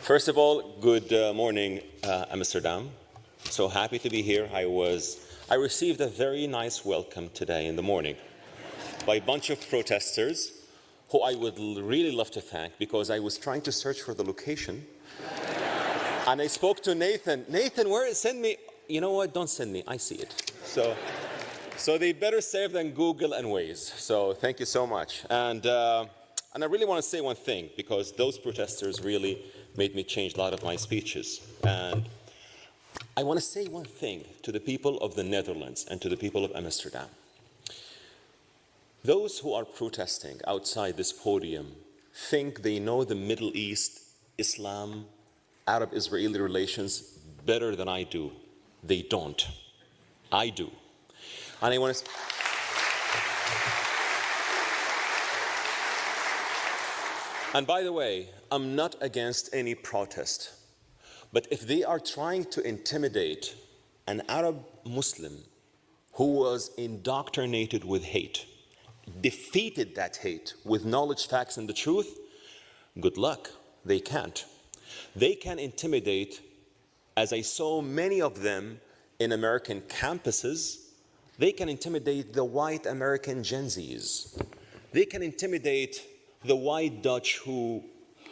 First of all, good morning, Amsterdam. So happy to be here. I received a very nice welcome today in the morning by a bunch of protesters who I would really love to thank, because I was trying to search for the location. And I spoke to Nathan. Nathan, send me. You know what? Don't send me. I see it. So they better save than Google and Waze. So thank you so much. And I really want to say one thing, because those protesters really made me change a lot of my speeches. And I want to say one thing to the people of the Netherlands and to the people of Amsterdam. Those who are protesting outside this podium think they know the Middle East, Islam, Arab-Israeli relations better than I do. They don't. I do. And I want to... And by the way, I'm not against any protest. But if they are trying to intimidate an Arab Muslim who was indoctrinated with hate, defeated that hate with knowledge, facts, and the truth, good luck. They can't. They can intimidate, as I saw many of them in American campuses. They can intimidate the white American Gen Zs. They can intimidate the white Dutch who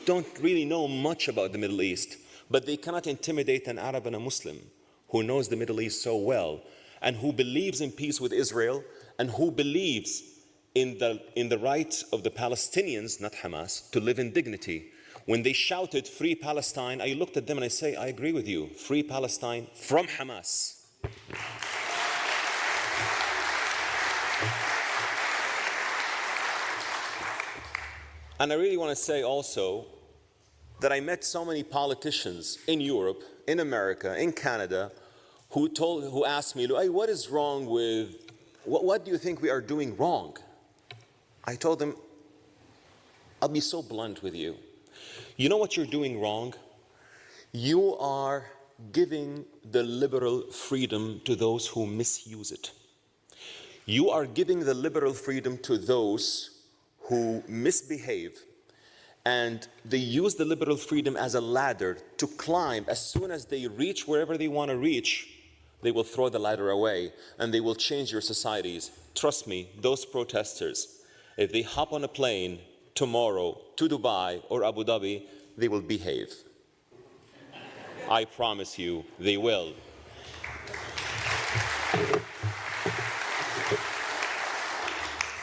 don't really know much about the Middle East, but they cannot intimidate an Arab and a Muslim who knows the Middle East so well and who believes in peace with Israel and who believes in the rights of the Palestinians, not Hamas, to live in dignity. When they shouted, "Free Palestine," I looked at them and I say, I agree with you. Free Palestine from Hamas. And I really want to say also that I met so many politicians in Europe, in America, in Canada, who asked me, "Loay, what is wrong with, what do you think we are doing wrong?" I told them, I'll be so blunt with you. You know what you're doing wrong? You are giving the liberal freedom to those who misuse it. You are giving the liberal freedom to those who misbehave, and they use the liberal freedom as a ladder to climb. As soon as they reach wherever they want to reach, they will throw the ladder away and they will change your societies. Trust me, those protesters, if they hop on a plane tomorrow to Dubai or Abu Dhabi, they will behave. I promise you, they will.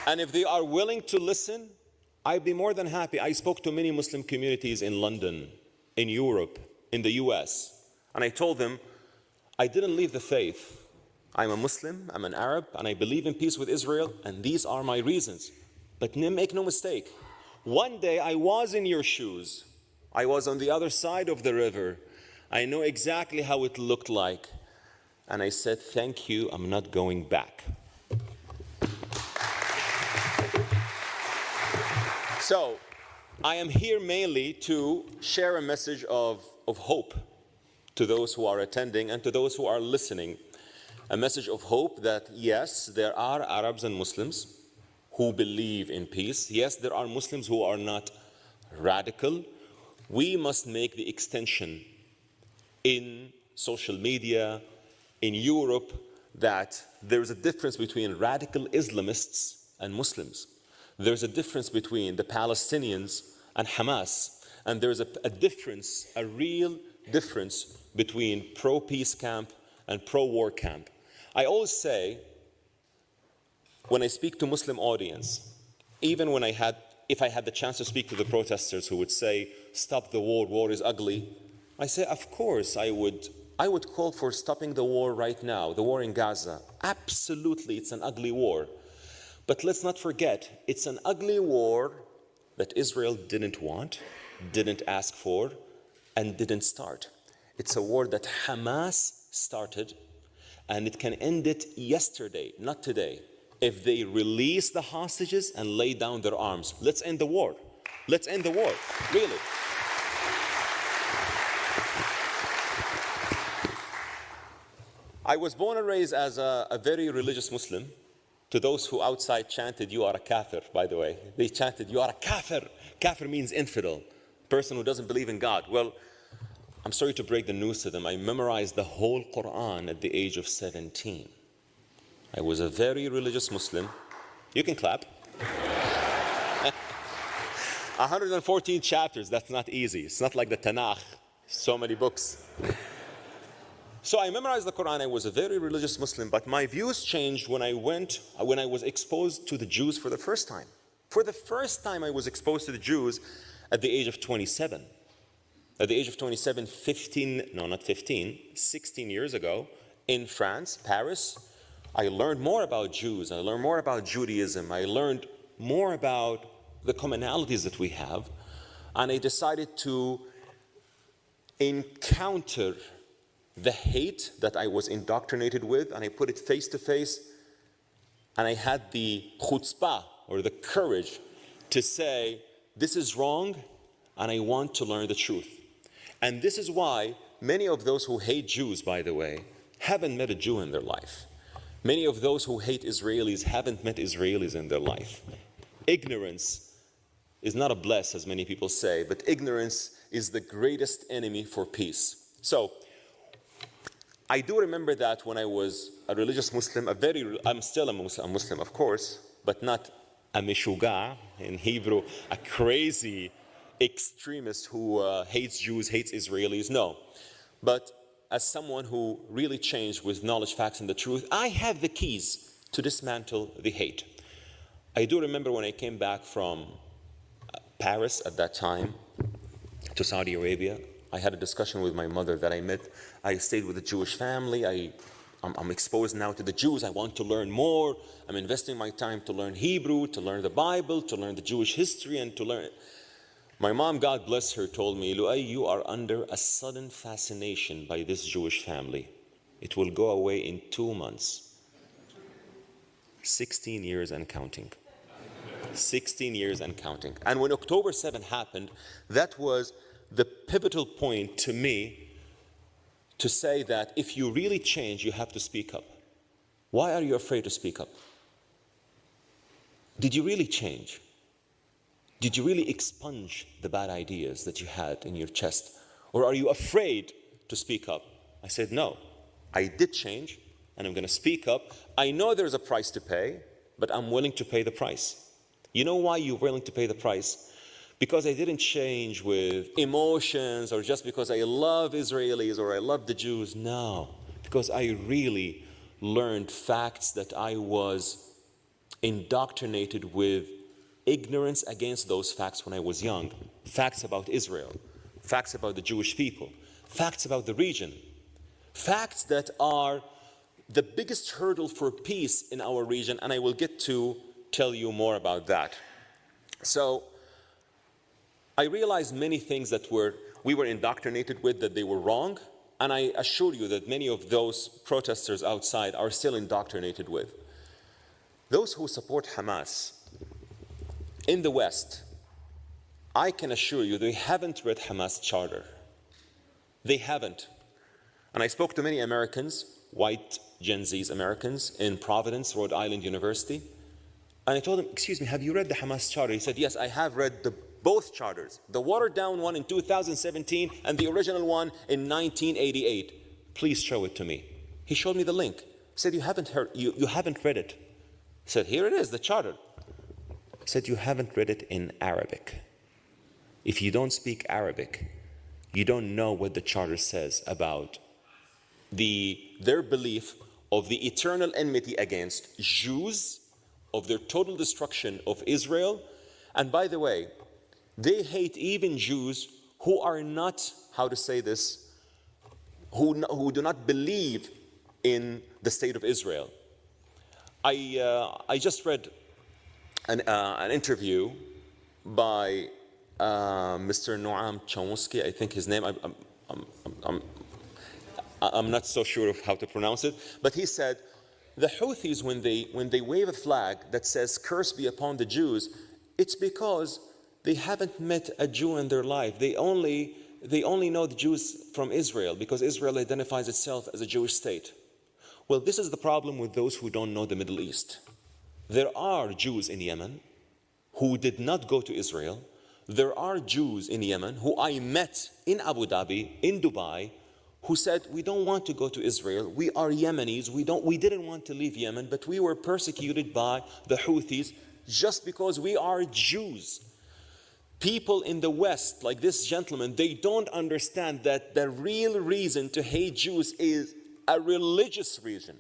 And if they are willing to listen, I'd be more than happy. I spoke to many Muslim communities in London, in Europe, in the US, and I told them, I didn't leave the faith. I'm a Muslim, I'm an Arab, and I believe in peace with Israel, and these are my reasons. But make no mistake, one day I was in your shoes. I was on the other side of the river. I know exactly how it looked like. And I said, thank you, I'm not going back. So, I am here mainly to share a message of hope to those who are attending and to those who are listening. A message of hope that, yes, there are Arabs and Muslims who believe in peace. Yes, there are Muslims who are not radical. We must make the extension in social media, in Europe, that there's a difference between radical Islamists and Muslims. There's a difference between the Palestinians and Hamas, and there's a difference, a real difference between pro-peace camp and pro-war camp. I always say, when I speak to Muslim audience, even when if I had the chance to speak to the protesters who would say, stop the war, war is ugly, I say, of course I would call for stopping the war right now, the war in Gaza. Absolutely, it's an ugly war. But let's not forget, it's an ugly war that Israel didn't want, didn't ask for, and didn't start. It's a war that Hamas started, and it can end it yesterday, not today, if they release the hostages and lay down their arms. Let's end the war. Let's end the war, really. I was born and raised as a very religious Muslim. To those who outside chanted, you are a kafir, by the way. They chanted, you are a kafir. Kafir means infidel, person who doesn't believe in God. Well, I'm sorry to break the news to them, I memorized the whole Quran at the age of 17. I was a very religious Muslim. You can clap. 114 chapters, that's not easy. It's not like the Tanakh, so many books. So I memorized the Quran. I was a very religious Muslim, but my views changed when I was exposed to the Jews for the first time. For the first time, I was exposed to the Jews at the age of 27. At the age of 27, 16 years ago, in France, Paris, I learned more about Jews. I learned more about Judaism. I learned more about the commonalities that we have. And I decided to encounter the hate that I was indoctrinated with, and I put it face to face, and I had the chutzpah, or the courage, to say, this is wrong, and I want to learn the truth. And this is why many of those who hate Jews, by the way, haven't met a Jew in their life. Many of those who hate Israelis haven't met Israelis in their life. Ignorance is not a bless, as many people say, but ignorance is the greatest enemy for peace. So, I do remember that when I was a religious Muslim, I'm still a Muslim, of course, but not a mishuga, in Hebrew, a crazy extremist who hates Jews, hates Israelis, no. But as someone who really changed with knowledge, facts, and the truth, I have the keys to dismantle the hate. I do remember when I came back from Paris at that time to Saudi Arabia, I had a discussion with my mother that I met. I stayed with a Jewish family. I'm exposed now to the Jews. I want to learn more. I'm investing my time to learn Hebrew, to learn the Bible, to learn the Jewish history, and to learn. My mom, God bless her, told me, Loay, you are under a sudden fascination by this Jewish family. It will go away in 2 months. 16 years and counting. 16 years and counting. And when October 7 happened, that was the pivotal point to me to say that if you really change, you have to speak up. Why are you afraid to speak up? Did you really change? Did you really expunge the bad ideas that you had in your chest? Or are you afraid to speak up? I said, no, I did change, and I'm going to speak up. I know there's a price to pay, but I'm willing to pay the price. You know why you're willing to pay the price? Because I didn't change with emotions or just because I love Israelis or I love the Jews. No, because I really learned facts that I was indoctrinated with ignorance against those facts when I was young. Facts about Israel, facts about the Jewish people, facts about the region, facts that are the biggest hurdle for peace in our region, and I will get to tell you more about that. So, I realized many things that we were indoctrinated with, that they were wrong, and I assure you that many of those protesters outside are still indoctrinated with. Those who support Hamas in the West, I can assure you they haven't read Hamas charter. They haven't. And I spoke to many Americans, white Gen Z's Americans, in Providence, Rhode Island University, and I told them, excuse me, have you read the Hamas charter? He said, yes, I have read both charters, the watered down one in 2017 and the original one in 1988. Please show it to me. He showed me the link. He said, you haven't read it. He said, here it is, the charter. He said, you haven't read it in Arabic. If you don't speak Arabic, you don't know what the charter says about their belief of the eternal enmity against Jews, of their total destruction of Israel. And by the way, they hate even Jews who are not, how to say this, who do not believe in the state of Israel. I just read an interview by Mr. Noam Chomsky, I think his name. I'm not so sure of how to pronounce it, but he said the Houthis, when they wave a flag that says "Curse be upon the Jews," it's because they haven't met a Jew in their life. They only know the Jews from Israel because Israel identifies itself as a Jewish state. Well, this is the problem with those who don't know the Middle East. There are Jews in Yemen who did not go to Israel. There are Jews in Yemen who I met in Abu Dhabi, in Dubai, who said, we don't want to go to Israel. We are Yemenis. We didn't want to leave Yemen, but we were persecuted by the Houthis just because we are Jews. People in the West, like this gentleman, they don't understand that the real reason to hate Jews is a religious reason.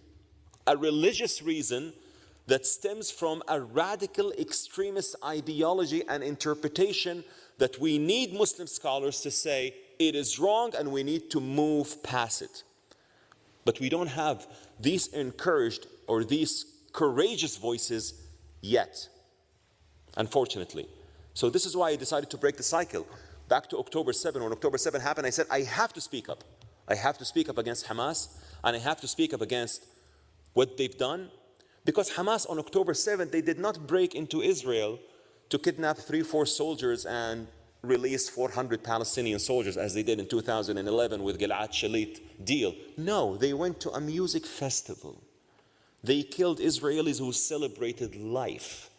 A religious reason that stems from a radical extremist ideology and interpretation that we need Muslim scholars to say it is wrong and we need to move past it. But we don't have these encouraged or these courageous voices yet, unfortunately. So this is why I decided to break the cycle. Back to October 7, when October 7 happened, I said, I have to speak up. I have to speak up against Hamas, and I have to speak up against what they've done. Because Hamas on October 7, they did not break into Israel to kidnap 3-4 soldiers and release 400 Palestinian soldiers as they did in 2011 with Gilad Shalit deal. No, they went to a music festival. They killed Israelis who celebrated life.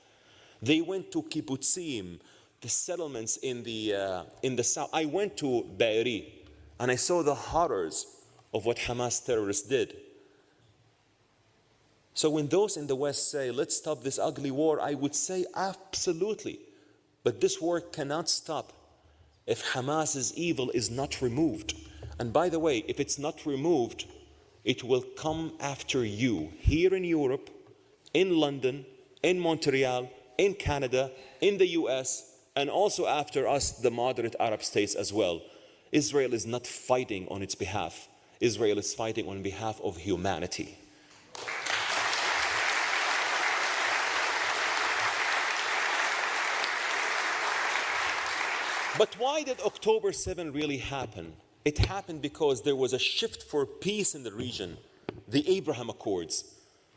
They went to kibbutzim, the settlements in the south. I went to Be'eri and I saw the horrors of what Hamas terrorists did. So when those in the West say, let's stop this ugly war, I would say absolutely. But this war cannot stop if Hamas's evil is not removed. And by the way, if it's not removed, it will come after you here in Europe, in London, in Montreal, in Canada, in the US, and also after us, the moderate Arab states as well. Israel is not fighting on its behalf. Israel is fighting on behalf of humanity. But why did October 7 really happen? It happened because there was a shift for peace in the region, the Abraham Accords.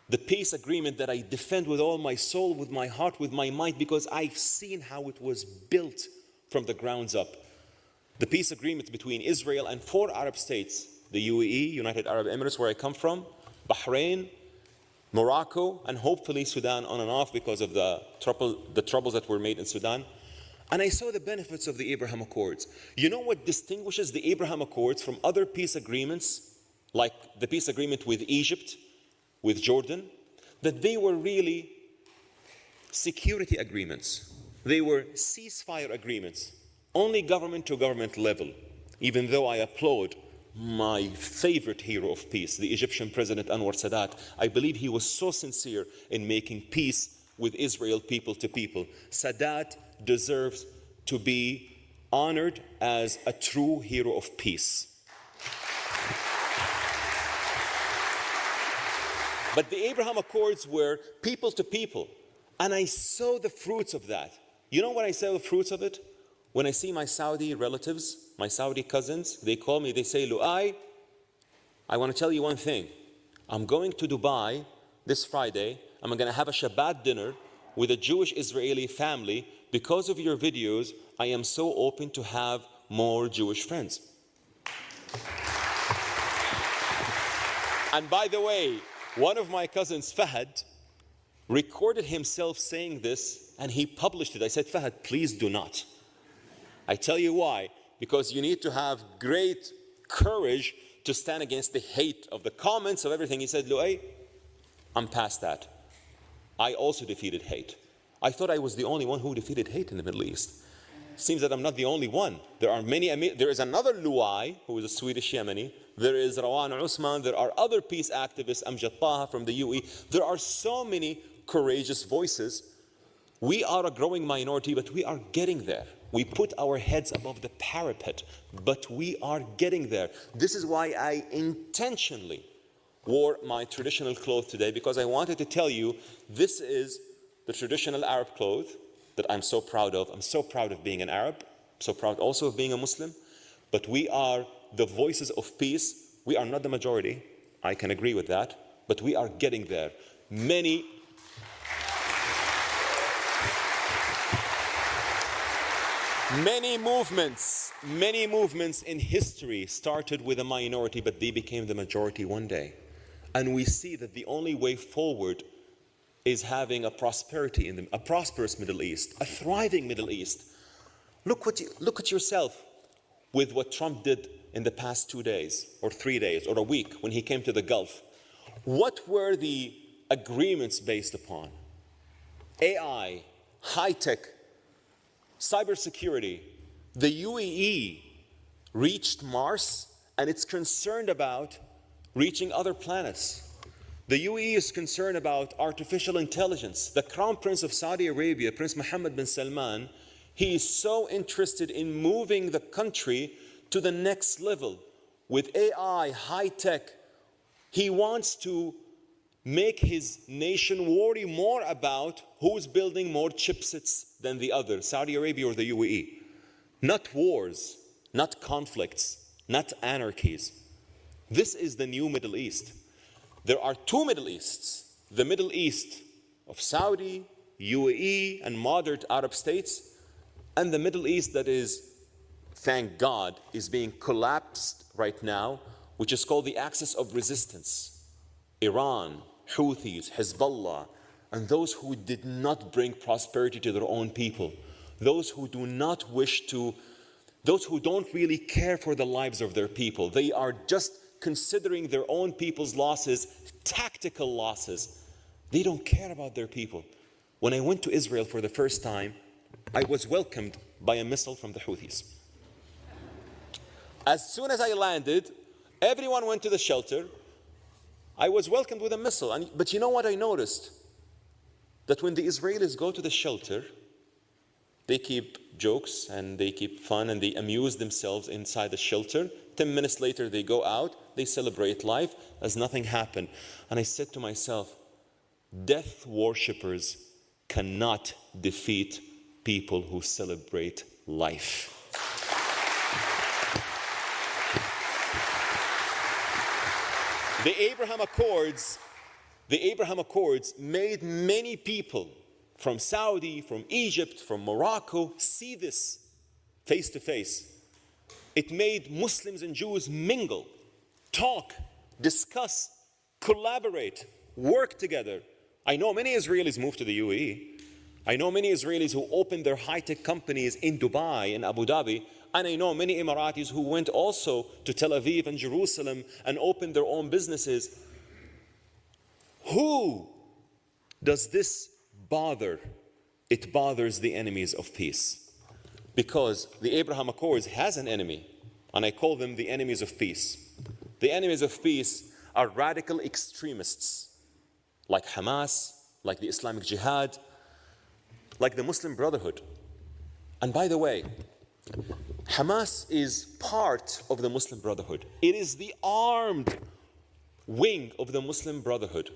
The peace agreement that I defend with all my soul, with my heart, with my mind, because I've seen how it was built from the grounds up. The peace agreement between Israel and 4 Arab states, the UAE, United Arab Emirates, where I come from, Bahrain, Morocco, and hopefully Sudan on and off because of the troubles that were made in Sudan. And I saw the benefits of the Abraham Accords. You know what distinguishes the Abraham Accords from other peace agreements, like the peace agreement with Egypt, with Jordan? That they were really security agreements. They were ceasefire agreements, only government to government level. Even though I applaud my favorite hero of peace, the Egyptian President Anwar Sadat, I believe he was so sincere in making peace with Israel people to people. Sadat deserves to be honored as a true hero of peace. But the Abraham Accords were people to people, and I saw the fruits of that. You know what I saw the fruits of it? When I see my Saudi relatives, my Saudi cousins, they call me, they say, Loay, I want to tell you one thing. I'm going to Dubai this Friday. I'm going to have a Shabbat dinner with a Jewish Israeli family. Because of your videos, I am so open to have more Jewish friends. And by the way, one of my cousins, Fahad, recorded himself saying this and he published it. I said, Fahad, please do not. I tell you why. Because you need to have great courage to stand against the hate of the comments of everything. He said, Loay, I'm past that. I also defeated hate. I thought I was the only one who defeated hate in the Middle East. Seems that I'm not the only one. There are many. There is another Loay, who is a Swedish Yemeni. There is Rawan Usman. There are other peace activists, Amjad Taha from the UAE. There are so many courageous voices. We are a growing minority, but we are getting there. We put our heads above the parapet, but we are getting there. This is why I intentionally wore my traditional clothes today, because I wanted to tell you this is the traditional Arab clothes that I'm so proud of. I'm so proud of being an Arab. I'm so proud also of being a Muslim. But we are the voices of peace. We are not the majority. I can agree with that. But we are getting there. Many movements in history started with a minority, but they became the majority one day. And we see that the only way forward is having a prosperous Middle East, a thriving Middle East. Look at yourself with what Trump did in the past 2 days or 3 days or a week when he came to the Gulf. What were the agreements based upon? AI, high-tech, cybersecurity. The UAE reached Mars and it's concerned about reaching other planets. The UAE is concerned about artificial intelligence. The Crown Prince of Saudi Arabia, Prince Mohammed bin Salman, he is so interested in moving the country to the next level with AI, high-tech. He wants to make his nation worry more about who's building more chipsets than the other, Saudi Arabia or the UAE. Not wars, not conflicts, not anarchies. This is the new Middle East. There are two Middle Easts, the Middle East of Saudi, UAE, and moderate Arab states, and the Middle East that is, thank God, is being collapsed right now, which is called the axis of resistance. Iran, Houthis, Hezbollah, and those who did not bring prosperity to their own people, those who do not wish to, those who don't really care for the lives of their people. They are just considering their own people's losses, tactical losses. They don't care about their people. When I went to Israel for the first time, I was welcomed by a missile from the Houthis. As soon as I landed, everyone went to the shelter. I was welcomed with a missile. But you know what I noticed? That when the Israelis go to the shelter, they keep jokes and they keep fun and they amuse themselves inside the shelter. 10 minutes later, they go out, they celebrate life as nothing happened. And I said to myself, death worshippers cannot defeat people who celebrate life. The Abraham Accords made many people from Saudi, from Egypt, from Morocco see this face to face. It made Muslims and Jews mingle, talk, discuss, collaborate, work together. I know many Israelis moved to the UAE. I know many Israelis who opened their high-tech companies in Dubai and Abu Dhabi. And I know many Emiratis who went also to Tel Aviv and Jerusalem and opened their own businesses. Who does this bother? It bothers the enemies of peace. Because the Abraham Accords has an enemy, and I call them the enemies of peace. The enemies of peace are radical extremists, like Hamas, like the Islamic Jihad, like the Muslim Brotherhood. And by the way, Hamas is part of the Muslim Brotherhood. It is the armed wing of the Muslim Brotherhood.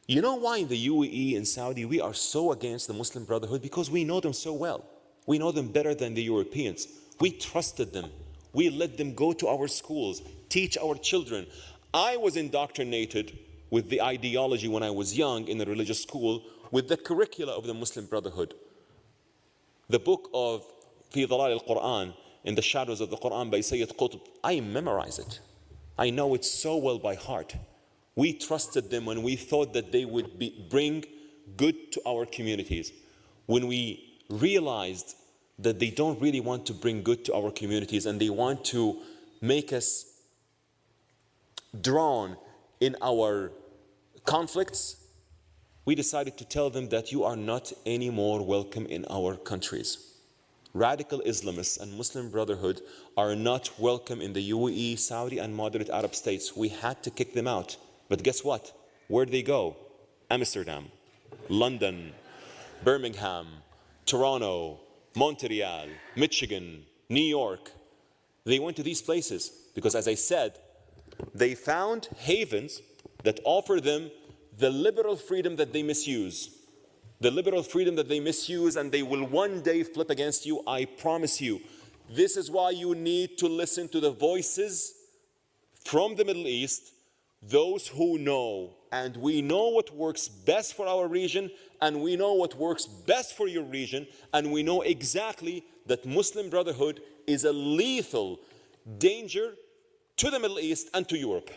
You know why in the UAE and Saudi we are so against the Muslim Brotherhood? Because we know them so well. We know them better than the Europeans. We trusted them. We let them go to our schools, teach our children. I was indoctrinated with the ideology when I was young in the religious school with the curricula of the Muslim Brotherhood. The book of في ظلال القرآن, in the shadows of the Quran by Sayyid Qutb, I memorize it. I know it so well by heart. We trusted them when we thought that they would bring good to our communities. When we realized that they don't really want to bring good to our communities and they want to make us drawn in our conflicts, we decided to tell them that you are not anymore welcome in our countries. Radical Islamists and Muslim Brotherhood are not welcome in the UAE, Saudi, and moderate Arab states. We had to kick them out. But guess what? Where'd they go? Amsterdam, London, Birmingham, Toronto, Montreal, Michigan, New York. They went to these places because, as I said, they found havens that offer them the liberal freedom that they misuse. The liberal freedom that they misuse, and they will one day flip against you, I promise you. This is why you need to listen to the voices from the Middle East, those who know. And we know what works best for our region, and we know what works best for your region, and we know exactly that Muslim Brotherhood is a lethal danger to the Middle East and to Europe.